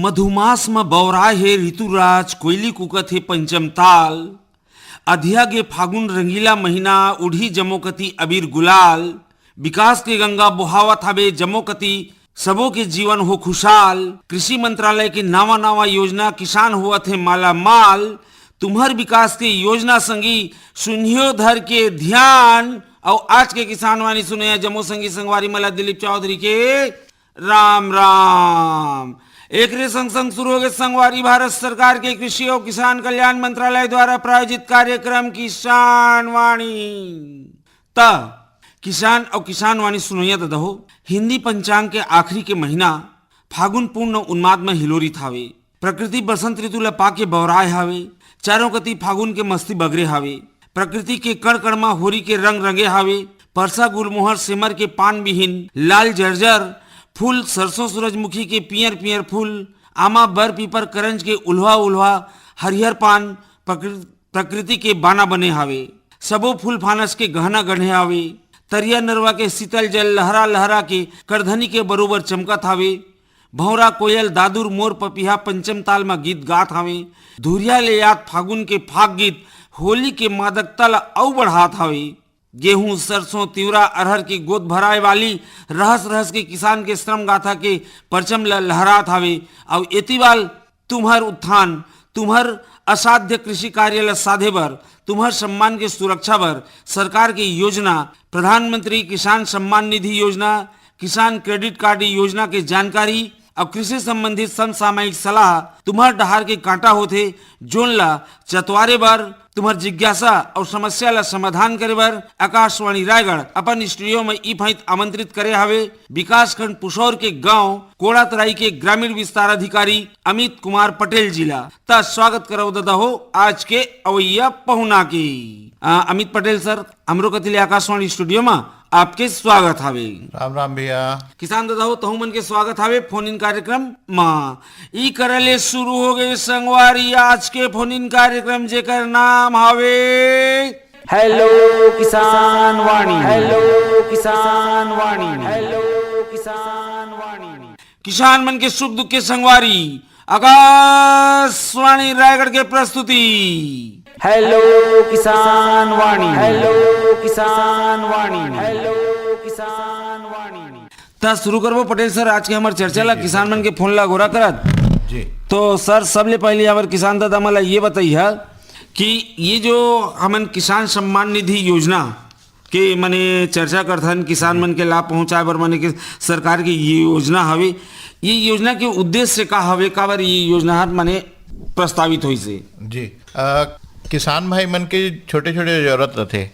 मधुमास में बौरा है ऋतुराज, कोयली कुकत है पंचम ताल, अधिया गे फागुन रंगीला महीना, उड़ी जमोकती अबीर गुलाल, विकास के गंगा बुहावत हवे जमोकती, सबों के जीवन हो खुशहाल। कृषि मंत्रालय के नावा नावा योजना, किसान हुआ थे माला माल, तुम्हार विकास के योजना संगी सुनियो धर के ध्यान। और आज के किसान वाणी सुने जम्मू संगी संगवारी मला दिलीप चौधरी के राम राम। एक संग संग शुरू हो गए संगवारी भारत सरकार के कृषि और किसान कल्याण मंत्रालय द्वारा प्रायोजित कार्यक्रम किसान वाणी। ता किसान और किसान वाणी सुनैया दहो। हिंदी पंचांग के आखिरी के महीना फागुन पूर्ण उन्माद में हिलोरी थावे। प्रकृति बसंत ऋतु ला पाके बौराए हावे, चारों कति फागुन के मस्ती बगरे हावे। प्रकृति के कण कण में होरी के रंग रंगे हावे। परसा गुलमोहर सिमर के पान विहीन लाल जर्जर फूल, सरसों सूरजमुखी के पियर पियर फूल, आमा बर पीपर करंज के उल्हा उल्हा हरिहर पान प्रकृति के बाना बने हावे। सबो फूल फानस के गहना गढ़े हावे। तरिया नरवा के शीतल जल लहरा लहरा के करधनी के बरोबर चमकत हावे। भौरा कोयल दादुर मोर पपिहा पंचम ताल में गीत गात हावे। धुरिया ले याद फागुन के फाग गीत होली के मादकता ला औ बढ़ात हावे। गेहूं सरसों तिवरा अरहर की गोद भराए वाली रहस रहस के किसान के श्रम गाथा के परचम लहरात हावे। और एतिवाल तुम्हार उत्थान, तुम्हार असाध्य कृषि कार्य ला साधे बर, तुम्हार सम्मान के सुरक्षा बर सरकार की योजना प्रधानमंत्री किसान सम्मान निधि योजना, किसान क्रेडिट कार्ड योजना के जानकारी और कृषि संबंधित समसामयिक सलाह तुम्हार डहार के कांटा होते जोन ला चतवारे बार तुम्हार जिज्ञासा और समस्या ला समाधान करे बर आकाशवाणी रायगढ़ अपन स्टूडियो में ई फाइत आमंत्रित करे हवे विकास खंड पुशौर के गांव कोड़ातराई के ग्रामीण विस्तार अधिकारी अमित कुमार पटेल जिला। ता स्वागत करो दादा हो आज के अवैया पहुना की। अमित पटेल सर, हमरो कतिले आकाशवाणी स्टूडियो में आपके स्वागत हावे। राम राम भैया। किसान दादा हो तहु मन के स्वागत हावे फोन इन कार्यक्रम मां। ई करले शुरू हो गए संगवारी आज के फोन इन कार्यक्रम जेकर नाम हावे हेलो किसान वाणी। हेलो किसान वाणी। हेलो किसान वाणी। किसान मन के सुख दुख के संगवारी आकाशवाणी रायगढ़ के प्रस्तुति हेलो किसान वाणी। हेलो किसान वाणी। हेलो किसान वाणी। ता शुरू करबो पटेल सर आज के हमार चर्चा ला किसान मन के फोन ला गोरा करत जी। तो सर सबले पहले हमारे किसान दादा मला ये बताइए कि ये जो हमन किसान सम्मान निधि योजना के मने चर्चा करथन किसान मन के लाभ पहुंचाए बर मने के सरकार की ये योजना हवे, ये योजना के उद्देश्य का हवे, का बार ये योजना मने प्रस्तावित हुई से जी। किसान भाई मन के छोटे छोटे जरूरत रहते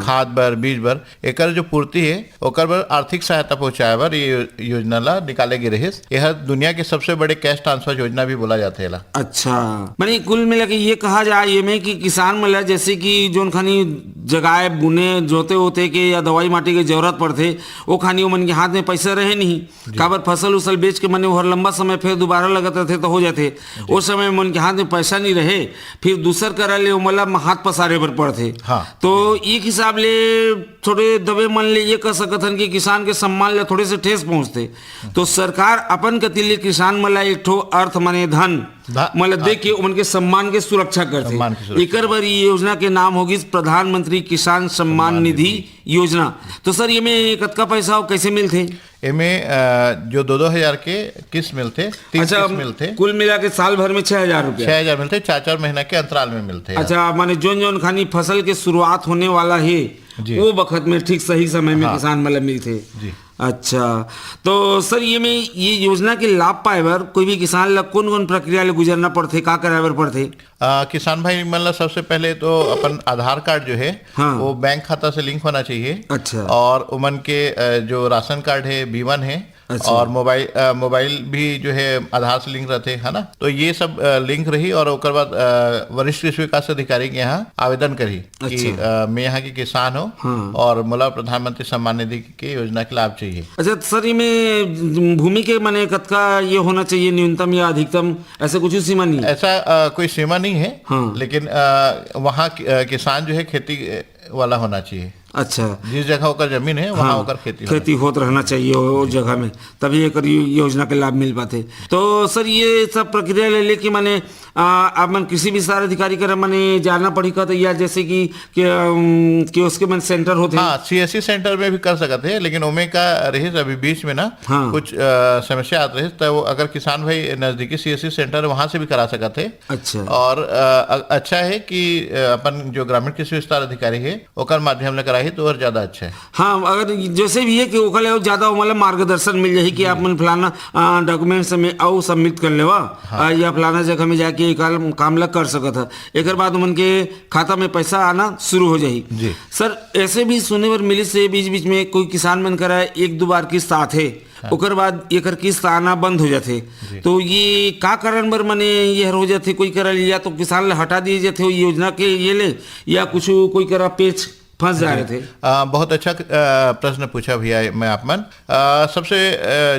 खाद बर बीज बर एकर जो पूर्ति है ओकर बर आर्थिक सहायता पहुंचाए बर ये योजना ला निकाले गे रहिस। यह दुनिया के सबसे बड़े कैश ट्रांसफर योजना भी बोला जाता है। अच्छा, माने कुल मिला के ये कहा जाए ये में कि किसान मन ला जैसे कि जोन खानी जगाए बुने जोते होते के या दवाई माटी के जरूरत पड़ते वो खानी मन के हाथ में पैसा रहे नहीं, काबर फसल उसल बेच के मने हर लंबा समय फिर दोबारा लगत रहते तो हो जाते। उस समय मन के हाथ में पैसा नहीं रहे फिर दूसर करा ले मतलब हाथ पसारे पर पड़ते। हाँ। तो एक हिसाब ले थोड़े दबे मन ले ये कह सकत हन कि किसान के सम्मान ले थोड़े से ठेस पहुंचते। तो सरकार अपन कतिले किसान मला एक ठो अर्थ माने धन मतलब दे के उनके के सम्मान के सुरक्षा करते। एकर बर ये योजना के नाम होगी प्रधानमंत्री किसान सम्मान निधि योजना। तो सर ये में कतका पैसा और कैसे मिलते? इनमें जो 2-2 के किस्त मिलते, 3 किस्त मिलते, कुल मिला के साल भर में 6,000 रुपया 6,000 मिलते, 4-4 महीना के अंतराल में मिलते। अच्छा, माने जोन जोन खानी फसल के शुरुआत होने वाला है वो वक्त में ठीक सही समय में किसान मतलब मिलते जी। अच्छा, तो सर ये में ये योजना के लाभ पाए बर कोई भी किसान ला कौन कौन प्रक्रिया ले गुजरना पड़ते, का कराए बर पड़ते? किसान भाई मतलब सबसे पहले तो अपन आधार कार्ड जो है वो बैंक खाता से लिंक होना चाहिए। अच्छा। और उमन के जो राशन कार्ड है B1 है। अच्छा। और मोबाइल भी जो है आधार से लिंक रहते है ना, तो ये सब लिंक रही और ओकर बाद वरिष्ठ कृषि विकास अधिकारी के यहाँ आवेदन करी। अच्छा। कि मैं यहाँ की किसान हूँ और मुला प्रधानमंत्री सम्मान निधि के योजना के लाभ चाहिए। अच्छा सर, ये में भूमि के माने कतका ये होना चाहिए न्यूनतम या अधिकतम, ऐसा कुछ सीमा नहीं? ऐसा कोई सीमा नहीं है। लेकिन वहाँ किसान जो है खेती वाला होना चाहिए। अच्छा, जिस जगह होकर जमीन है वहाँ होकर खेती होत रहना चाहिए वो जगह में, तभी एक योजना के लाभ मिल पाते। तो सर ये सब प्रक्रिया ले लेके माने आप मन कृषि विस्तार अधिकारी कर माने जाना पड़ी का, तो या जैसे कि उसके मन सेंटर होते हैं। हाँ, CSC सेंटर में भी कर सकते हैं, लेकिन ओमे का रहे अभी बीच में ना कुछ समस्या आते रहे, तो अगर किसान भाई नजदीकी CSC सेंटर वहां से भी करा सकते हैं। अच्छा, और अच्छा है कि अपन जो ग्रामीण कृषि विस्तार अधिकारी है ओकर माध्यम ले कराही तो और ज्यादा अच्छा है। हाँ, अगर जैसे भी है कि ओखले ज्यादा मतलब मार्गदर्शन मिल जाए कि आप मन फलाना डॉक्यूमेंट्स में आओ सबमिट कर लेवा, या फलाना जगह में जाके काम लग कर सकत है, एक बाद उमन के खाता में पैसा आना शुरू हो जाही। जी सर, ऐसे भी सुने बर मिली से बीच बीच में कोई किसान मन करा एक दो बार किस्त आथे, ओकर बाद एकर किस्त आना बंद हो जाते, तो ये का कारण बर मने ये हो जाते, कोई करा या तो किसान ले हटा दिए जाते योजना के ये ले, या कुछ कोई करा पेच फंस जा रहे थे। बहुत अच्छा प्रश्न पूछा भैया मैं आप मन। सबसे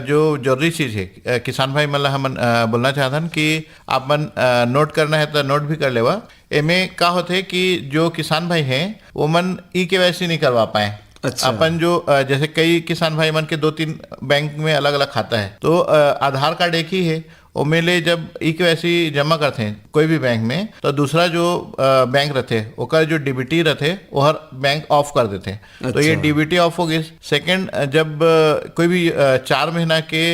जो जरूरी चीज है किसान भाई मतलब हम बोलना चाहतन कि आप मन नोट करना है तो नोट भी कर लेवा। एमे का होते कि जो किसान भाई हैं वो मन KYC नहीं करवा पाए। अच्छा। अपन जो जैसे कई किसान भाई मन के 2-3 बैंक में अलग अलग खाता है, तो आधार कार्ड एक ही है, वो मेले जब KYC जमा करते हैं कोई भी बैंक में, तो दूसरा जो बैंक रहते ओकर जो DBT रहते वो हर बैंक ऑफ कर देते हैं। अच्छा। तो ये DBT ऑफ हो गई। सेकंड, जब कोई भी 4 महीना के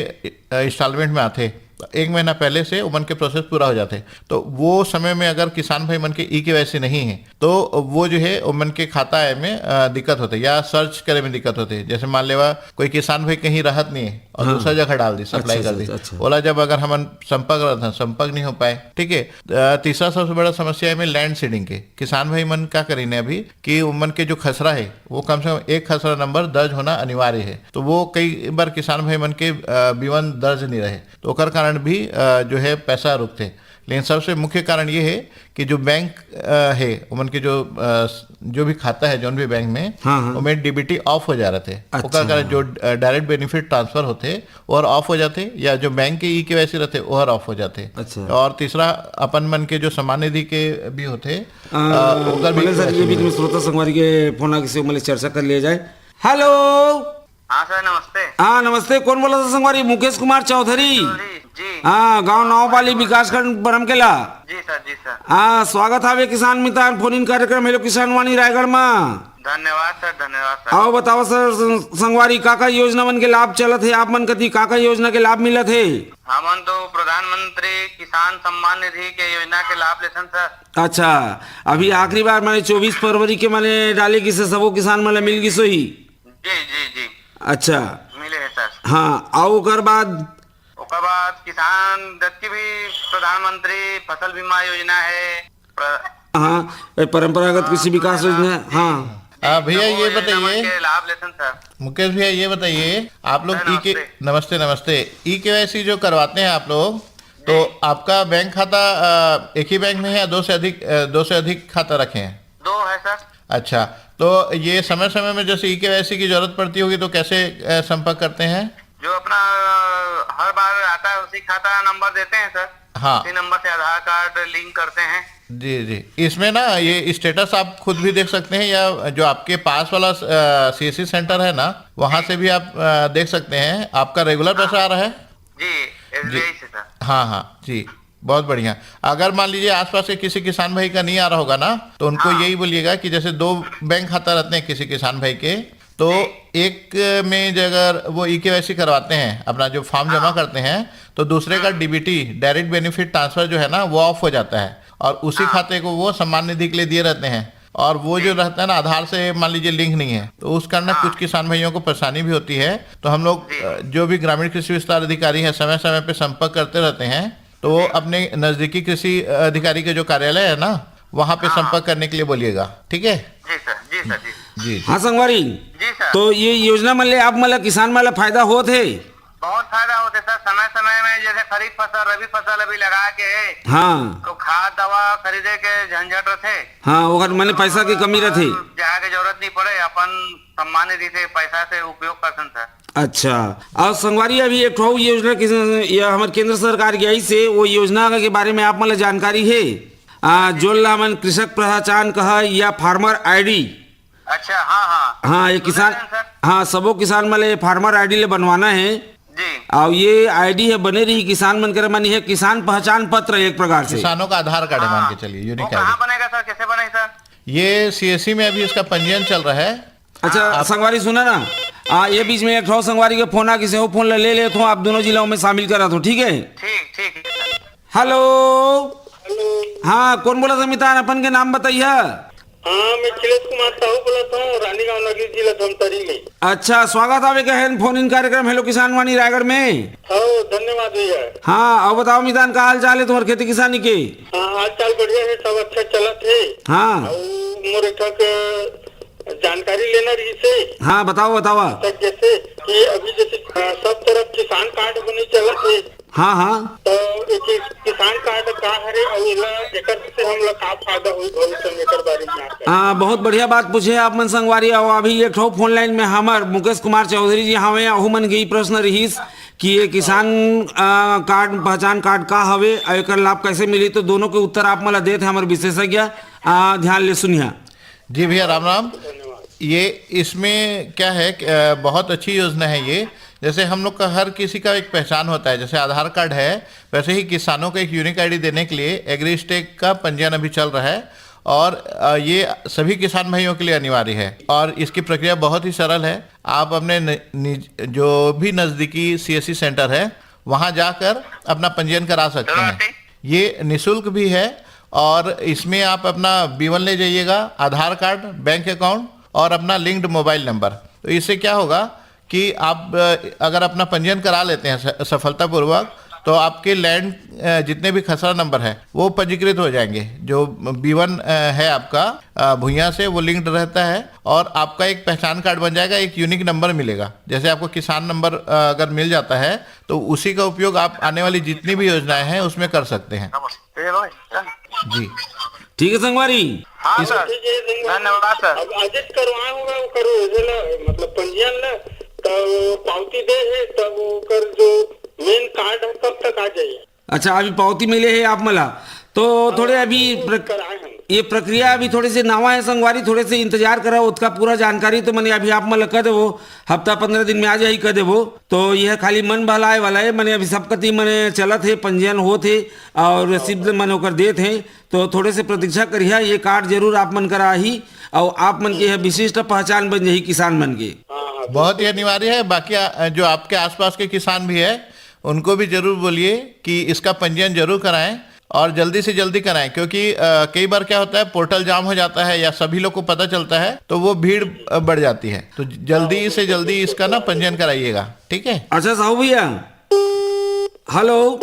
इंस्टॉलमेंट में आते, 1 महीना पहले से उमन के प्रोसेस पूरा हो जाते, तो वो समय में अगर किसान भाई मन के KYC नहीं है तो वो जो है उमन के खाता में दिक्कत होते या सर्च करे में दिक्कत होते। जैसे मान लेवा कोई किसान भाई कहीं रहत नहीं है और दूसरा जगह डाल दी, सप्लाई कर दी, बोला जब अगर हम संपर्क नहीं हो पाए, ठीक है। तीसरा सबसे बड़ा समस्या है में लैंड सीडिंग के। किसान भाई मन क्या करेंगे अभी कि उमन के जो खसरा है वो कम से कम 1 खसरा नंबर दर्ज होना अनिवार्य है, तो वो कई बार किसान भाई मन के B1 दर्ज नहीं रहे, तो ओकर कारण भी जो है पैसा रुकते। लेकिन सबसे मुख्य कारण ये है कि जो बैंक है उमन के जो भी खाता है जो भी बैंक में, उनमें DBT ऑफ हो जा रहे थे। अच्छा। ओकर कारण जो डायरेक्ट बेनिफिट ट्रांसफर होते और ऑफ हो जाते, या जो बैंक के KYC रहते वो ऑफ हो जाते। अच्छा। और तीसरा अपन मन के जो सामान्य निधि के भी होते सर, ये बीच में श्रोता संगवारी के फोन आके से मतलब चर्चा कर लिया जाए। हेलो। हाँ सर, नमस्ते। हाँ नमस्ते, कौन बोला था संगवारी? मुकेश कुमार चौधरी। जी। हाँ, गांव नावपाली विकासखंड बरमकेला। जी सर, जी सर। हाँ, स्वागत है किसान मितान फोन इन कार्यक्रम हेलो किसान वाणी रायगढ़ में। धन्यवाद सर, धन्यवाद सर। आओ बताओ सर संगवारी काका योजना मन के लाभ चलत है, आप मन कति काका योजना के लाभ मिलत है? हमन तो प्रधानमंत्री किसान सम्मान निधि के योजना के लाभ लेसन सर। अच्छा, अभी आखिरी बार मैंने 24 फरवरी के मैंने डाले किसे सबो किसान मन मिल गई सोई? जी जी जी। अच्छा, मिले है सर। हाँ, आओ ओकर बाद किसान दत्त की भी प्रधानमंत्री फसल बीमा योजना है। हाँ, परंपरागत कृषि विकास योजना। हाँ भैया ये बताइए, लाभ लेसन सर। मुकेश भैया ये बताइए, आप लोग नमस्ते KYC जो करवाते हैं आप लोग, तो आपका बैंक खाता एक ही बैंक में है या 2 से अधिक खाता रखे हैं? 2 है सर। अच्छा, तो ये समय समय में जैसे KYC की जरूरत पड़ती होगी तो कैसे संपर्क करते हैं? जो अपना हर बार आता है उसी खाता नंबर देते हैं सर। हाँ, उसी नंबर से आधार कार्ड लिंक करते हैं। जी जी। इसमें ना ये स्टेटस आप खुद भी देख सकते हैं, या जो आपके पास वाला CSC सेंटर है ना वहां से भी आप देख सकते हैं। आपका रेगुलर पैसा आ रहा है? जी, SBI से सर। हाँ हाँ जी, बहुत बढ़िया। अगर मान लीजिए आसपास के किसी किसान भाई का नहीं आ रहा होगा ना, तो उनको यही बोलिएगा कि जैसे 2 बैंक खाता रहते हैं किसी किसान भाई के, तो एक में अगर वो KYC करवाते हैं, अपना जो फॉर्म जमा करते हैं, तो दूसरे का DBT डायरेक्ट बेनिफिट ट्रांसफर जो है ना वो ऑफ हो जाता है, और उसी खाते को वो सम्मान निधि के लिए दिए रहते हैं। और वो जो रहता है ना आधार से मान लीजिए लिंक नहीं है, तो उस कारण कुछ किसान भाइयों को परेशानी भी होती है। तो हम लोग जो भी ग्रामीण कृषि विस्तार अधिकारी है समय समय पे संपर्क करते रहते हैं, तो वो अपने नजदीकी कृषि अधिकारी के जो कार्यालय है ना वहाँ पे संपर्क करने के लिए बोलिएगा, ठीक है? जी सर, जी सर, जी। हाँ संगवारी जी सर। तो ये योजना मतलब आप मतलब किसान वाला फायदा होत है? बहुत फायदा होते सर। समय समय में जैसे खरीफ फसल रबी फसल अभी लगा के, हाँ, तो खाद दवा खरीदे के झंझट रहते। हाँ, वो मैंने पैसा की कमी रहती, जहाँ की जरूरत नहीं पड़े, अपन सम्मान निधि से पैसा से उपयोग करते सर। अच्छा, और संगवारी अभी एक योजना हमारे केंद्र सरकार की से वो योजना के बारे में आप मतलब जानकारी है? जो मन कृषक पहचान कहा या फार्मर ID, अच्छा, हाँ हाँ हाँ ये किसान, सर। हाँ सबो किसान मले फार्मर आईडी ले बनवाना है। जी। और ये आईडी है बने रही किसान मन करे मानी है किसान पहचान पत्र एक प्रकार से। किसानों का आधार कार्ड है, मान हाँ। के चलिए, वो यूनिक कहाँ आईडी। बनेगा सर, कैसे बनेगा सर? ये सीएससी में अभी इसका पंजीयन चल रहा है। अच्छा संगवारी सुना ना, ये बीच में एक ठो संगवारी के फोन आके से हो फोन ले ले तो आप दोनों जिलों में शामिल करा तो ठीक है। ठीक ठीक है सर। हेलो, हाँ कौन बोला था मितान, अपन के नाम बताइए। हाँ, मैं खिलेश कुमार साहू बोला था, रानीगांव नगरी जिला धमतरी में। अच्छा स्वागत आवे का है फोन इन कार्यक्रम हेलो किसान वाणी रायगढ़ में। हाँ, धन्यवाद भैया। हाँ और बताओ मितान का हाल चाल है तुम्हारे खेती किसानी के। हाँ, हाल चाल बढ़िया है, सब अच्छा चलत है। हाँ मोरे ठक जानकारी लेना रही से। हाँ बताओ बताओ। तक जैसे कि अभी जैसे सब तरफ किसान कार्ड बने चलत है, हाँ हाँ तो एक किसान कार्ड का हरे और एकर से हम लोग का फायदा हुई भविष्य में एकर बारे में आपका। हाँ बहुत बढ़िया बात पूछे आप मन संगवारी। और अभी एक ठो फोन लाइन में हमार मुकेश कुमार चौधरी जी हमें अहू मन के प्रश्न रहीस कि ये किसान कार्ड पहचान कार्ड का हवे और एकर लाभ कैसे मिली, तो दोनों के उत्तर आप मला देते हमारे विशेषज्ञ ध्यान ले सुनिया। जी भैया राम राम। ये इसमें क्या है कि, बहुत अच्छी योजना है ये। जैसे हम लोग का हर किसी का एक पहचान होता है, जैसे आधार कार्ड है वैसे ही किसानों को एक यूनिक आईडी देने के लिए एग्रीस्टेक का पंजीयन अभी चल रहा है और ये सभी किसान भाइयों के लिए अनिवार्य है और इसकी प्रक्रिया बहुत ही सरल है। आप अपने जो भी नज़दीकी सीएससी सेंटर है वहाँ जाकर अपना पंजीयन करा सकते हैं। ये निःशुल्क भी है और इसमें आप अपना B1 ले जाइएगा, आधार कार्ड, बैंक अकाउंट और अपना लिंक्ड मोबाइल नंबर। तो इससे क्या होगा कि आप अगर अपना पंजीयन करा लेते हैं सफलतापूर्वक तो आपके लैंड जितने भी खसरा नंबर है वो पंजीकृत हो जाएंगे। जो B1 है आपका भुइयां से वो लिंक्ड रहता है और आपका एक पहचान कार्ड बन जाएगा, एक यूनिक नंबर मिलेगा। जैसे आपको किसान नंबर अगर मिल जाता है तो उसी का उपयोग आप आने वाली जितनी भी योजनाएं हैं उसमें कर सकते हैं। जी ठीक है संगवारी। हाँ सर, ठीक है, धन्यवाद सर। अब आजित करवाए होगा वो करो मतलब पंजीयन ला तो पावती दे है तब वो कर जो मेन कार्ड है कब तक आ जाइए। अच्छा अभी पावती मिले है आप मला, तो थोड़े अभी कराए हम। ये प्रक्रिया अभी थोड़े से नवा है संगवारी, थोड़े से इंतजार करा उसका पूरा जानकारी तो मैंने अभी आप मला कह देवो हफ्ता 15 दिन में आ जाही कह देवो। तो यह खाली मन बहलाए वाला है, मैंने अभी सब कति मैंने चलत है, पंजीयन हो थे और रसीद मन होकर देते हैं। तो थोड़े से प्रतीक्षा करिए, ये कार्ड जरूर आप मन करा ही और आप मन के विशिष्ट पहचान बन जाही किसान मन के। बहुत ही अनिवार्य है। बाकी जो आपके आसपास के किसान भी है उनको भी जरूर बोलिए कि इसका पंजीयन जरूर कराएं और जल्दी से जल्दी कराएं, क्योंकि कई बार क्या होता है पोर्टल जाम हो जाता है या सभी लोग को पता चलता है तो वो भीड़ बढ़ जाती है। तो जल्दी से जल्दी इसका ना पंजीयन कराइएगा, ठीक है। अच्छा साहू भैया, हेलो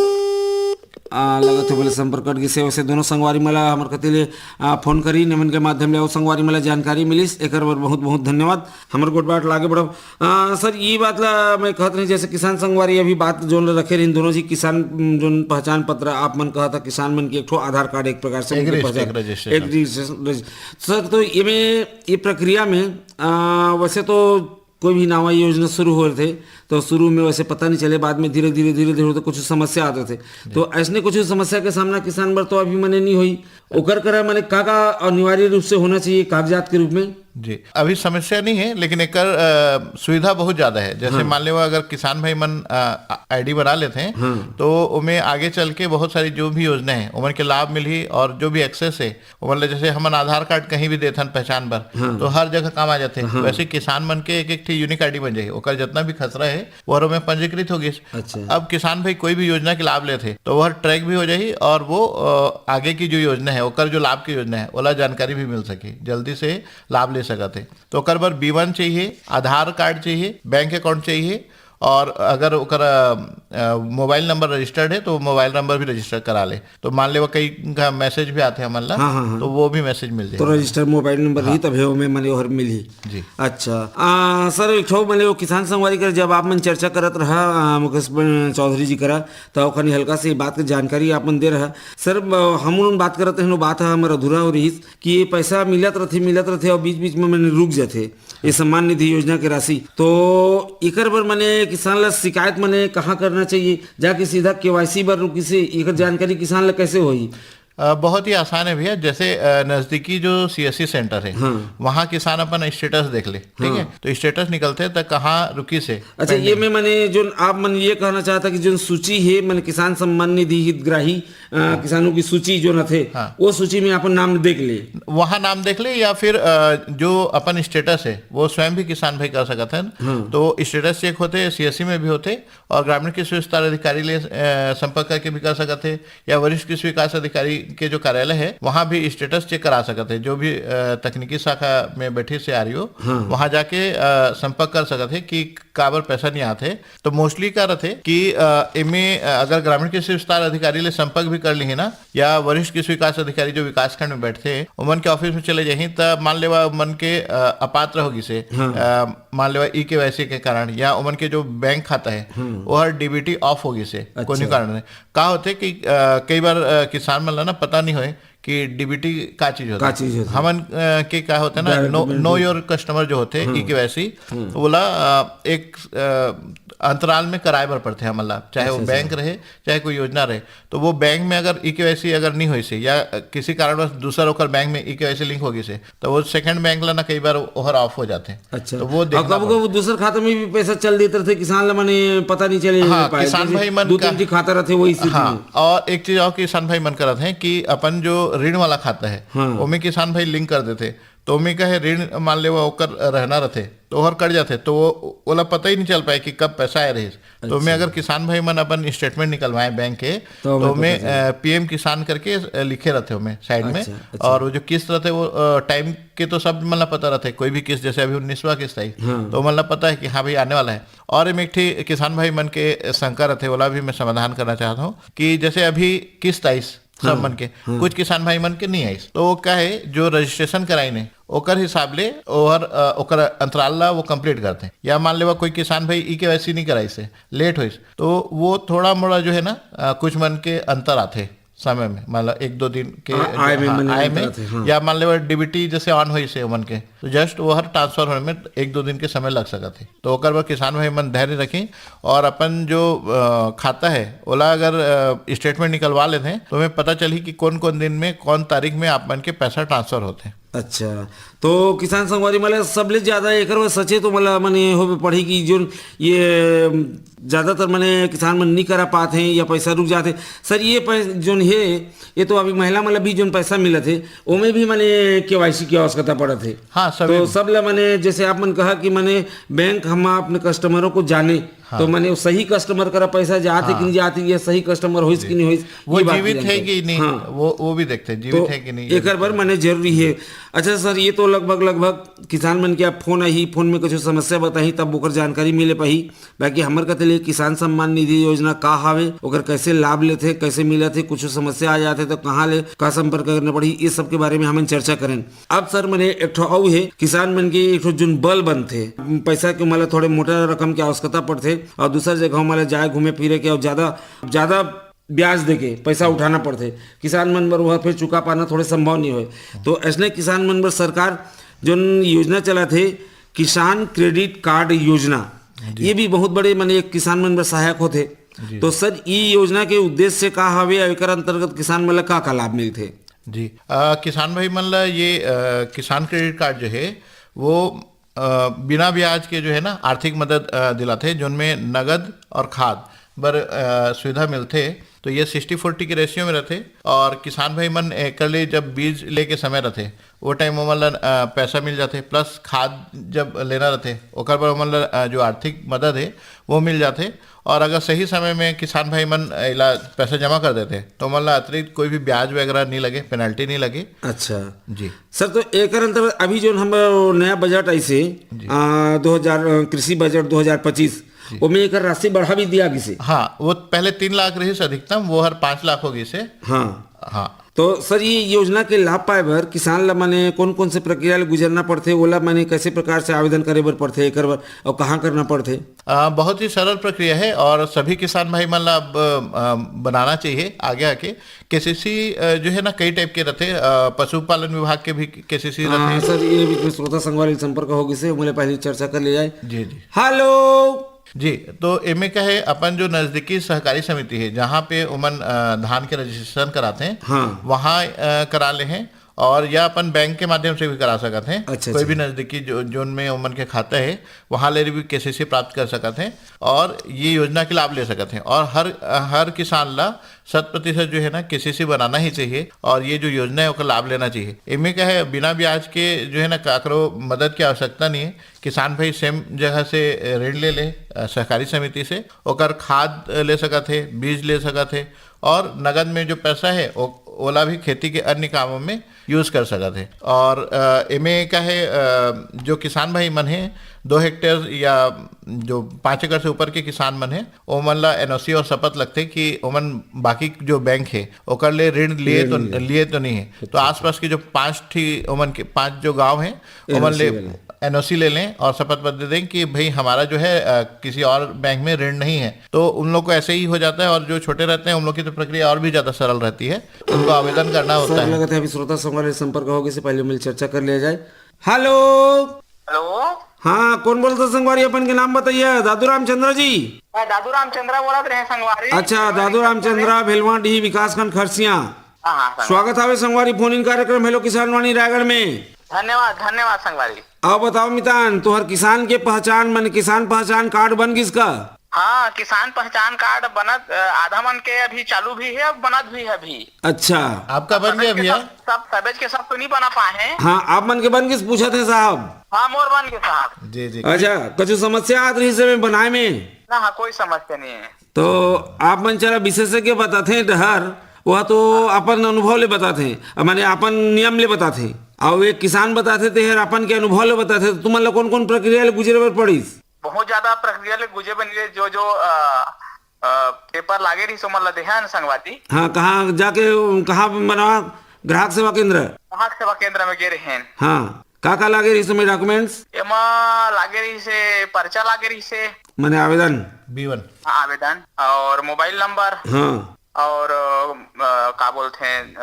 लगा थे बोले संपर्क कर गिसे वैसे दोनों संगवारी मला हमारे कतिले फोन करी नमन के माध्यम ले संगवारी मला जानकारी मिलिस, एक बार बहुत बहुत धन्यवाद। हमारे गोट बाट लागे बढ़ो सर ये बात ला मैं कहते नहीं, जैसे किसान संगवारी अभी बात जो रखे रही दोनों जी किसान जो पहचान पत्र आप मन कहा था किसान मन की एक ठो आधार कार्ड एक प्रकार से सर। तो ये प्रक्रिया में वैसे तो कोई भी नवा योजना शुरू हो रहे थे तो शुरू में वैसे पता नहीं चले, बाद में धीरे धीरे तो कुछ समस्या आते थे। तो ऐसने कुछ समस्या के सामना किसान बर तो अभी मैंने नहीं हुई ओकर करे मैंने का अनिवार्य रूप से होना चाहिए कागजात के रूप में। जी अभी समस्या नहीं है, लेकिन एक सुविधा बहुत ज्यादा है। जैसे मान लो अगर किसान भाई मन आईडी बना लेते हैं तो उनमें आगे चल के बहुत सारी जो भी योजना है उमन के लाभ मिली और जो भी एक्सेस है मतलब जैसे हम आधार कार्ड कहीं भी देथन पहचान पर तो हर जगह काम आ जाते हैं। वैसे किसान मन के एक यूनिक आईडी बन जाए, ओकर जितना भी खसरा है वो में पंजीकृत होगी। अब किसान भाई कोई भी योजना के लाभ लेते तो वह ट्रैक भी हो जाए और वो आगे की जो योजना है ओकर जो लाभ की योजना है ओला जानकारी भी मिल सके, जल्दी से लाभ ले सकते। तो ओकर बर B1 चाहिए, आधार कार्ड चाहिए, बैंक अकाउंट चाहिए और अगर ओकर मोबाइल नंबर रजिस्टर्ड है तो मोबाइल नंबर भी रजिस्टर करा ले। तो मान ले वो कई मैसेज भी आते हैं हमारे तो वो भी मैसेज मिल जाए। तो रजिस्टर मोबाइल नंबर रही तब में मने और मिली जी। अच्छा सर एक ठो मने वो किसान संगवारी कर जब आप मन चर्चा करत रहा मुकेश चौधरी जी करा तो ओखनी हल्का से बात की जानकारी आप मन दे रहा सर। हम बात करते हैं बात है हमारा अधूरा हो रही कि ये पैसा मिलत रहे और बीच बीच में मैंने रुक जाते ये सम्मान निधि योजना की राशि। तो इकर बर मने किसान ला शिकायत मने कहाँ करना चाहिए, जाके सीधा KYC बर किसी एक जानकारी किसान ला कैसे होई? बहुत ही आसान है भैया। जैसे नजदीकी जो सीएससी सेंटर है वहाँ किसान अपन स्टेटस देख ले, ठीक है, तो स्टेटस निकलते हैं तो कहाँ रुकी से। अच्छा, ये में मैंने जो आप मन ये कहना चाहता कि जो सूची है मैंने किसान सम्मान निधि हितग्राही किसानों की सूची जो न थे, वो सूची में अपन नाम देख ले, वहाँ नाम देख ले, या फिर जो अपन स्टेटस है वो स्वयं भी किसान भाई कर सकते हैं। तो स्टेटस चेक होते हैं, सीएससी में भी होते, और ग्रामीण कृषि विस्तार अधिकारी ले संपर्क करके भी कर सकते हैं, या वरिष्ठ कृषि विकास अधिकारी के जो कार्यालय है वहाँ भी स्टेटस चेक करा सकते हैं। जो भी तकनीकी शाखा में बैठी से आ रही हो वहाँ जाके संपर्क कर सकते हैं कि काबर पैसा नहीं आते। तो मोस्टली क्या रहते कि इनमें अगर ग्रामीण कृषि विस्तार अधिकारी ले संपर्क भी कर ली है ना, या वरिष्ठ कृषि विकास अधिकारी जो विकास खंड में बैठते हैं उमन के ऑफिस में चले जाए, तब मान लेवा उमन के अपात्र होगी से, मान लेवा EKYC के कारण, या उमन के जो बैंक खाता है वो हर DBT ऑफ होगी से कोई कारण का होते कि कई बार किसान मतलब ना पता नहीं होए कि DBT का चीज होता है। हमन के क्या होता है ना, नो योर कस्टमर जो होते हैं EKYC बोला एक अंतराल में कराए बर पड़ते हैं हमला, चाहे वो बैंक रहे चाहे कोई योजना रहे। तो वो बैंक में अगर EKYC अगर नहीं हुई से, या किसी कारणवश दूसरा होकर बैंक में EKYC लिंक होगी से, तो वो सेकंड बैंक ला ना कई बार ओवर ऑफ हो जाते हैं। अच्छा, तो वो देखना कब वो दूसरे खाते में भी पैसा चल देते थे किसान ला, माने पता नहीं चले। हाँ, किसान भाई मन दो तीन खाता रहते वही। हाँ, और एक चीज और किसान भाई मन करते हैं कि अपन जो ऋण वाला खाता है उसमें किसान भाई लिंक कर देते, तो मैं कहे ऋण मान ले वो ओकर रहना रहते तो ओहर कट जाते, तो वो ओला पता ही नहीं चल पाए कि कब पैसा आए रही। तो मैं अगर किसान भाई मन अपन स्टेटमेंट निकलवाए बैंक के, तो मैं PM किसान करके लिखे रहते हो मैं साइड में। और वो जो किस्त रहते वो टाइम के तो सब मतलब पता रहते, कोई भी किस्त जैसे अभी 19वां किस्त आई तो मतलब पता है कि हाँ भाई आने वाला है। और एक ठी किसान भाई मन के शंका रहते, वाला भी मैं समाधान करना चाहता हूँ कि जैसे अभी किस्त आई सब मन के, कुछ किसान भाई मन के नहीं आई, तो वो क्या है जो रजिस्ट्रेशन कराई ने ओकर हिसाब ले और ओकर अंतराल ला वो कंप्लीट करते हैं। या मान लेवा कोई किसान भाई EKYC नहीं कराई से लेट हुई, तो वो थोड़ा मोड़ा जो है ना कुछ मन के अंतर आते समय में, मतलब 1-2 दिन के आय में, या मान लेवा DBT जैसे ऑन हुई से मन के, तो जस्ट वो हर ट्रांसफर होने में 1-2 दिन के समय लग सकते थे। तो ओकर बाद किसान भाई मन धैर्य रखें, और अपन जो खाता है ओला अगर स्टेटमेंट निकलवा लेते हैं तो हमें पता चली कि कौन कौन दिन में कौन तारीख में आप मन के पैसा ट्रांसफर होते हैं। अच्छा, तो किसान संगवारी मला सबले ज्यादा एकर सचे तो मला मने हो पड़ी कि जो ये ज्यादातर मने किसान मन नहीं करा पाते हैं या पैसा रुक जाते। सर ये जो है ये तो अभी महिला मतलब भी जो पैसा मिला थे उनमें भी मने KYC की आवश्यकता पड़ा थे। हाँ, तो सब ला मने जैसे आप मन कहा कि मने बैंक हम अपने कस्टमरों को जाने, तो मैंने सही कस्टमर करा पैसा जाते कि नहीं जाते, ये सही कस्टमर होइस कि नहीं होइस, वो जीवित है कि नहीं, वो भी देखते हैं जीवित है कि नहीं, एक बार मैंने जरूरी है। अच्छा सर, ये तो लगभग किसान मन के आप फोन में कुछ समस्या बताई तब ओकर जानकारी मिले पाही। बाकी हमर कहते किसान सम्मान निधि योजना का हावे, ओकर कैसे लाभ लेते, कैसे मिले थे, कुछ समस्या आ जाते तो कहाँ ले का संपर्क करना पड़ी, इस सब के बारे में हम चर्चा करें। अब सर मैंने एक ठो और है किसान मन के एक ठो जो बल बनते पैसा के मतलब थोड़े मोटा रकम की आवश्यकता पड़ते, और दूसरा जगह हमारे जाए घूमे फिरे के और ज्यादा ब्याज देके पैसा उठाना पड़ते, किसान मन बर वह फिर चुका पाना थोड़े संभव नहीं हुए। तो ऐसे किसान मन बर सरकार जो योजना चला थे किसान क्रेडिट कार्ड योजना, ये भी बहुत बड़े माने एक किसान मन बर सहायक होते। तो सर ये योजना के उद्देश्य से का हवे, एकर अंतर्गत किसान मन का लाभ मिलते जी। किसान भाई मन ला ये किसान क्रेडिट कार्ड जो है वो बिना ब्याज के जो है ना आर्थिक मदद दिलाते, जिनमें नगद और खाद बर सुविधा मिलते। तो ये 60-40 के रेशियो में रहते, और किसान भाई मन कर ले जब बीज ले के समय रहते वो टाइम मतलब पैसा मिल जाते, प्लस खाद जब लेना रहते ओकर पर मतलब जो आर्थिक मदद है वो मिल जाते। और अगर सही समय में किसान भाई मन इला पैसा जमा कर देते तो मतलब अतिरिक्त कोई भी ब्याज वगैरह नहीं लगे, पेनल्टी नहीं लगे। अच्छा जी सर, तो एक अंतर्गत अभी जो हम नया बजट ऐसे 2000 कृषि बजट 2025 वो में एक राशि बढ़ा भी दिया किसे। हाँ, वो पहले 3 लाख रही अधिकतम, वो हर 5 लाख होगी से। हाँ, तो सर ये योजना के लाभ पाए बर किसान ला माने कौन कौन से प्रक्रिया ले गुजरना पड़ते, ओला माने कैसे प्रकार से आवेदन करे बर पड़ते, एकर बर और कहाँ करना पड़ते? बहुत ही सरल प्रक्रिया है, और सभी किसान भाई मन ला बनाना चाहिए आगे आके। KCC जो है ना कई टाइप के रहते, पशुपालन विभाग के भी KCC रहते। सर ये बीच में श्रोता संघ वाले संपर्क होगी से मुझे पहले चर्चा कर ले जाए। जी जी। हेलो जी, तो एमे का है अपन जो नजदीकी सहकारी समिति है जहाँ पे उमन धान के रजिस्ट्रेशन कराते हैं, हाँ। वहाँ करा ले हैं, और या अपन बैंक के माध्यम से भी करा सकते हैं। अच्छा, कोई अच्छा। भी नजदीकी जोन में उमन के खाता है वहाँ ले भी केसीसी प्राप्त कर सकते हैं और ये योजना के लाभ ले सकते हैं। और हर किसान ला 100% जो है ना केसीसी बनाना ही चाहिए और ये जो योजना है उसका लाभ लेना चाहिए। इनमें क्या है, बिना ब्याज के जो है ना काकरो मदद की आवश्यकता नहीं है। किसान भाई सेम जगह से ऋण ले ले सहकारी समिति से, ओकर खाद ले सकते है, बीज ले सकते है, और नगद में जो पैसा है ओला भी खेती के अन्य कामों में यूज कर सकते हैं। और एमे का है जो किसान भाई मन है 2 हेक्टेयर या जो 5 एकड़ से ऊपर के किसान मन है ओमन ला एनओसी और शपथ लगते कि ओमन बाकी जो बैंक है ओकर ले ऋण लिए तो नहीं है। तो आसपास के जो 5 जो गांव हैं ओमन ले एनओसी ले लें और शपथ पत्र दें कि भाई हमारा जो है किसी और बैंक में ऋण नहीं है। तो उन लोग को ऐसे ही हो जाता है, और जो छोटे रहते हैं उन लोग की तो प्रक्रिया और भी ज्यादा सरल रहती है, उनको आवेदन करना होता सर है। लगता है अभी श्रोता संवाद संपर्क होगी से पहले मिल चर्चा कर लिया जाए। हेलो, हेलो, हाँ कौन बोलते संगवारी, अपन के नाम बताइए। दादू रामचंद्र जी। मैं दादू रामचंद्र बोलत रहे संगवारी। अच्छा, दादू रामचंद्र, भेलवा डी विकासखंड खरसिया। हाँ हाँ संगवारी। स्वागत है संगवारी फोन इन कार्यक्रम हेलो किसान वाणी रायगढ़ में। धन्यवाद संगवारी। आओ बताओ मितान, तोहर किसान के पहचान मन किसान पहचान कार्ड बन किसका? हाँ, किसान पहचान कार्ड बनत आधा मन के अभी चालू भी है, बनत भी है अभी। अच्छा, आपका बन गया भैया? सब सबेज के सब तो नहीं बना पाए हैं। हाँ आप मन के बन किस पूछा थे साहब? हाँ, मोर बन के साहब। जी जी। अच्छा, कुछ समस्या आत रही से में बनाए में? ना हाँ, कोई समस्या नहीं है। तो आप मन चला विशेषज्ञ बताते हैं डहर, वह तो अपन अनुभव ले बताते हैं, माने अपन नियम ले बताते हैं, और एक किसान बताते थे अपन के अनुभव ले बताते। तो तुम लोग कौन कौन प्रक्रिया ले गुजरे बर पड़ीस? बहुत ज्यादा प्रक्रिया ले गुजे बनिए, जो पेपर लागे रही सो मतलब देहान संगवाती। हाँ, कहाँ जाके कहाँ बनवा? ग्राहक सेवा केंद्र। ग्राहक सेवा केंद्र में गे रहे हैं। हाँ, का लागे रही समय डॉक्यूमेंट्स? एमा लागे रही से पर्चा लागे रही से, माने आवेदन B1 आवेदन और मोबाइल नंबर, हाँ, और का बोलते हैं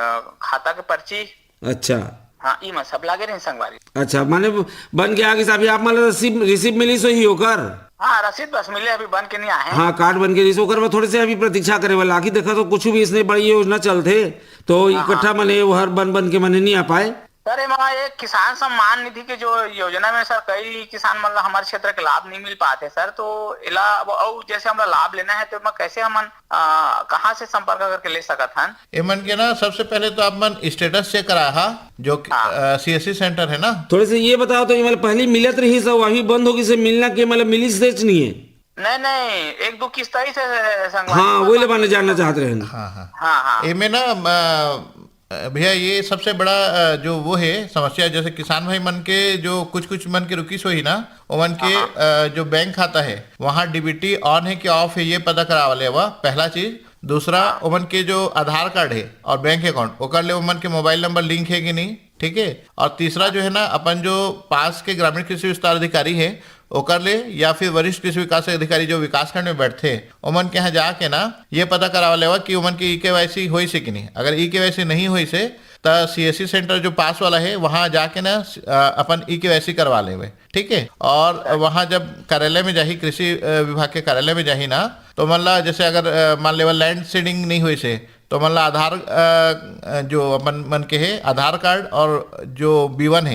खाता के पर्ची। अच्छा हाँ, ई सब लागे रहे संगवारी। अच्छा, माने बन के आगे अभी आप मतलब रिसीव मिली सो ही होकर? हाँ, रसीद बस मिले, अभी बन के नहीं आए हैं। हाँ, कार्ड बन के रिसीव कर थोड़े से अभी प्रतीक्षा करे वाला आखिर देखा तो कुछ भी इसने बड़ी योजना चलते तो इकट्ठा मने वो हर बन के मने नहीं आ पाए। सर एक किसान सम्मान निधि के जो योजना में सर कई किसान मतलब हमारे क्षेत्र के लाभ नहीं मिल पाते सर। तो इला और जैसे हमारा लाभ लेना है तो कैसे हम कहाँ से संपर्क करके ले सकत हन? एमन के ना सबसे पहले तो आप मन स्टेटस चेक करा जो CSC सेंटर है ना। थोड़े से ये बताओ तो मतलब पहले मिलत रही सब, अभी बंद होगी से मिलना के मतलब मिली से नहीं है? नहीं, 1-2 किस्त ही से हाँ, वही ले बाने जानना चाहते रहे। हाँ। एमे ना भैया ये सबसे बड़ा जो वो है समस्या, जैसे किसान भाई मन के जो कुछ मन के रुकी सोई ना, वो मन के जो बैंक खाता है वहाँ DBT ऑन है कि ऑफ है ये पता करा ले हुआ, पहला चीज। दूसरा, ओमन के जो आधार कार्ड है और बैंक अकाउंट वो कर ले ओमन के मोबाइल नंबर लिंक है कि नहीं, ठीक है। और तीसरा जो है ना, अपन जो पास के ग्रामीण कृषि विस्तार अधिकारी है वो कर ले, या फिर वरिष्ठ कृषि विकास अधिकारी जो विकासखंड में बैठते ओमन के यहाँ जाके ना ये पता करावा लेवा कि ओमन की EKYC हुई से कि नहीं। अगर EKYC नहीं हुई से तो CSC सेंटर जो पास वाला है वहाँ जाके ना अपन EKYC करवा ले, ठीक है। और वहाँ जब कार्यालय में जाही, कृषि विभाग के कार्यालय में जाही ना, तो मतलब जैसे अगर मान लेवल लैंड सीडिंग नहीं हुई से तो मतलब आधार जो अपन मन के है आधार कार्ड और जो B1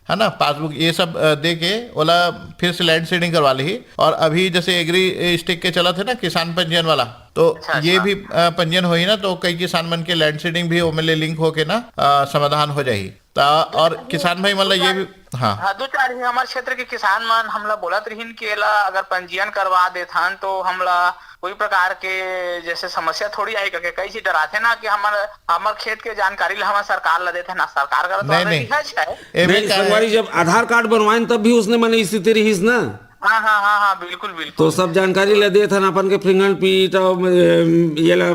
है ना, पासबुक, ये सब दे के ओला फिर से लैंड सीडिंग करवा ली। और अभी जैसे एग्री स्टिक के चला थे ना किसान पंजीयन वाला, तो ये भी पंजीयन हो ही ना, तो कई किसान मन के लैंड सीडिंग भी ओमेले लिंक होके ना समाधान हो जाही। और किसान भाई मतलब ये भी हाँ 2-4 हमारे क्षेत्र के किसान मन हमला बोलत रहीन कि एला अगर पंजीयन करवा देथन तो हमला कोई प्रकार के जैसे समस्या थोड़ी आई करके कई चीज डराते ना कि हमार खेत के जानकारी ला हमार सरकार ला देते ना, सरकार का तो नहीं संगवारी जब आधार कार्ड बनवाए तब भी उसने मने स्थिति रही ना। हाँ, बिल्कुल। तो सब जानकारी ला दे था अपन के फिंगरप्रिंट और ये ला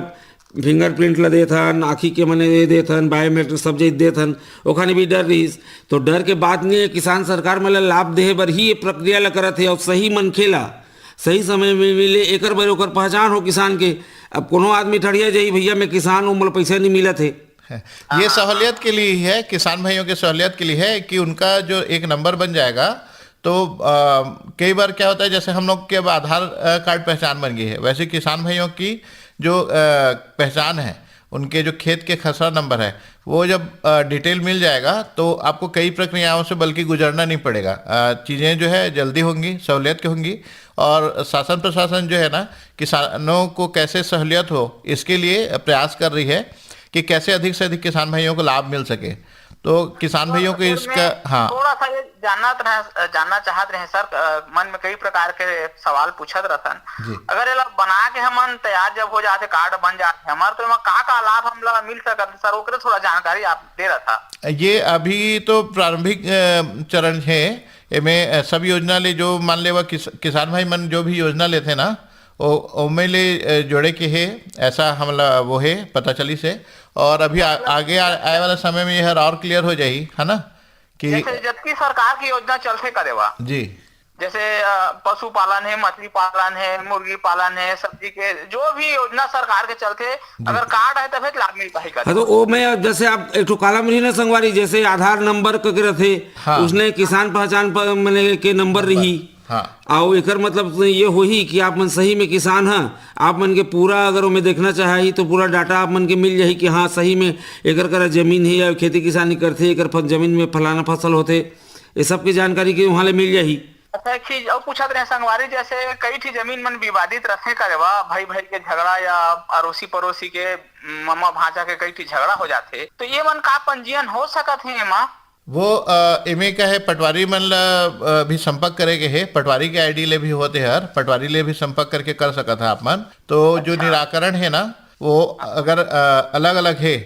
फिंगरप्रिंट ला दे था, आँखी के मने दे था, बायोमेट्रिक सब चीज दे था, ओखाने भी डर रही। तो डर के बाद नहीं किसान सरकार मतलब लाभ दे बर ही ये प्रक्रिया ला करत है, और सही मनखे ला सही समय में मिले एक बार ओकर पहचान हो किसान के। अब कोनो आदमी ठड़िया जाई भैया मैं किसान हूँ मोला पैसा नहीं मिला थे, ये सहूलियत के लिए है, किसान भाइयों के सहूलियत के लिए है कि उनका जो एक नंबर बन जाएगा तो कई बार क्या होता है, जैसे हम लोग के अब आधार कार्ड पहचान बन गई है, वैसे किसान भाइयों की जो पहचान है, उनके जो खेत के खसरा नंबर है, वो जब डिटेल मिल जाएगा तो आपको कई प्रक्रियाओं से बल्कि गुजरना नहीं पड़ेगा। चीज़ें जो है जल्दी होंगी, सहूलियत की होंगी, और शासन प्रशासन जो है ना, किसानों को कैसे सहूलियत हो इसके लिए प्रयास कर रही है कि कैसे अधिक से अधिक किसान भाइयों को लाभ मिल सके। तो किसान भाइयों को इसका थोड़ा सा ये जानना चाहते रहे सर, मन में कई प्रकार के सवाल पूछत रहसन। अगर ये बना के हमन तैयार जब हो जाते, कार्ड बन जाते हमारे, तो का लाभ हमला मिल सकत सर, ओकरे थोड़ा जानकारी आप दे रहा था। ये अभी तो प्रारंभिक चरण है, इनमें सब योजना ले जो मान ले किसान भाई मन जो भी योजना लेते ना, ओमे ले जोड़े के है, ऐसा हमला वो है पता चली से। और अभी आगे आए वाला समय में यह और क्लियर हो जाएगी, है ना, कि जैसे जबकि सरकार की योजना चलते करेवा जी, जैसे पशुपालन है, मछली पालन है, मुर्गी पालन है, सब्जी के जो भी योजना सरकार के चलते, अगर कार्ड है तभी लाभ मिल पाएगा। हाँ, तो वो मैं जैसे आप एक तो कालम रही ना संगवारी, जैसे आधार नंबर के रथे, हाँ। उसने किसान पहचान पर मैंने के नंबर रही, हाँ, और एकर मतलब ये हो ही कि आप मन सही में किसान हैं, आप मन के पूरा अगर उमें देखना चाहे तो पूरा डाटा आप मन के मिल जाही कि हाँ सही में एकर कर जमीन है या खेती किसानी करते, एकर जमीन में फलाना फसल होते, ये सब की जानकारी के वहाँ ले मिल जाही। अच्छा, एक चीज और पूछत रहे संगवारी, जैसे कई थी जमीन मन विवादित रखे करेवा, भाई भाई के झगड़ा या अड़ोसी पड़ोसी के मामा भांजा के कई थी झगड़ा हो जाते, तो ये मन का पंजीयन हो सकत है एमा? वो एमे का है, पटवारी मन ला भी संपर्क करे के है, पटवारी के आईडी ले भी होते हर, पटवारी ले भी संपर्क करके कर सकत है आप मन। तो जो निराकरण है ना, वो अगर अलग अलग है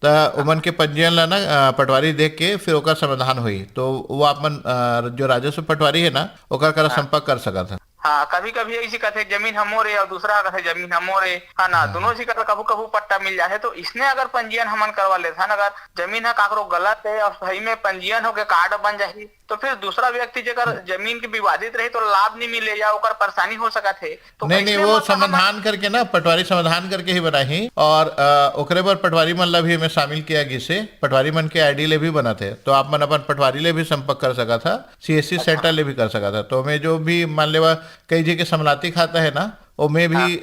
तो उमन के पंजीयन ला ना पटवारी देख के फिर ओकर समाधान हुई, तो वो आप मन जो राजस्व पटवारी है ना, ओकर कर संपर्क कर सकत है। हाँ, कभी कभी ऐसी कहते जमीन हमोरे और दूसरा कहते जमीन हमोरे, है ना, दोनों सी कहते कभू कभू पट्टा मिल जाए, तो इसने अगर पंजीयन हमन करवा लेते, अगर जमीन है काकरो गलत है और सही में पंजीयन होके कार्ड बन जाए, तो फिर दूसरा व्यक्ति जेकर जमीन की विवादित रही तो लाभ नहीं मिले या ओकर परेशानी हो सकत है। तो नहीं, वो समाधान करके ना, पटवारी समाधान करके ही बनाही, और ओकरे पर पटवारी मन ला भी हमें शामिल किया गया से, पटवारी मन के आईडी ले भी बनाते, तो आप मन अपन पटवारी ले भी संपर्क कर सका था, CSC सेंटर ले भी कर सका था। तो हमें जो भी मान लेवा कई जगह समलाती खाता है ना, वो में भी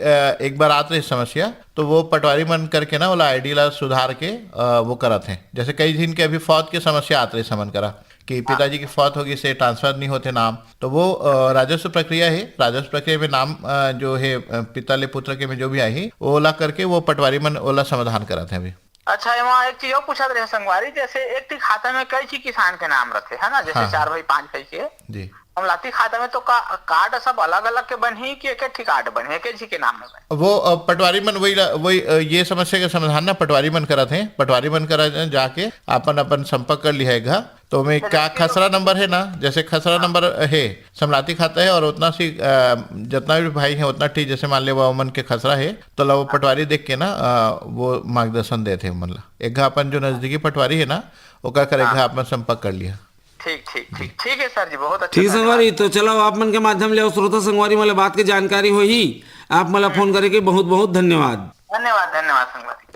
एक बार आते रही समस्या, तो वो पटवारी मन करके ना वाला आईडी ला सुधार के वो करत हैं। जैसे कई दिन के अभी फौत की समस्या आते रही समन करा कि पिताजी की फौत होगी से ट्रांसफर नहीं होते नाम, तो वो राजस्व प्रक्रिया है, राजस्व प्रक्रिया में नाम जो है पिता ले पुत्र के में जो भी आई वो ओला करके वो पटवारी मन ओला समाधान कराते हैं अभी। अच्छा, वहाँ एक चीज और पूछा रहे संगवारी, जैसे एक खाता में कई चीज किसान के नाम रखे है ना, जैसे 4 भाई 5 भाई के जी, हमलाती खाता में, तो कार्ड सब अलग अलग के बने कि एक ही कार्ड बने, एक ही के नाम में बने? वो पटवारी मन वही ये समस्या के समाधान ना पटवारी मन करत हैं, पटवारी मन करा जाके अपन संपर्क कर लिया है। तो में क्या खसरा नंबर है ना, जैसे खसरा नंबर है समलाती खाता है, और उतना सी जितना भी भाई है उतना ठीक, जैसे मान ले वो मन के खसरा है, तो वो पटवारी देख के ना वो मार्गदर्शन देते मन ला। एक अपन जो नजदीकी पटवारी है ना, ओका करेगा अपन संपर्क कर लिया। ठीक है सर जी, बहुत अच्छा। ठीक संगवारी, तो चलो आप मन के माध्यम ले श्रोता संगवारी मतलब बात की जानकारी हो ही, आप मला फोन करे के बहुत बहुत धन्यवाद। धन्यवाद संगवारी।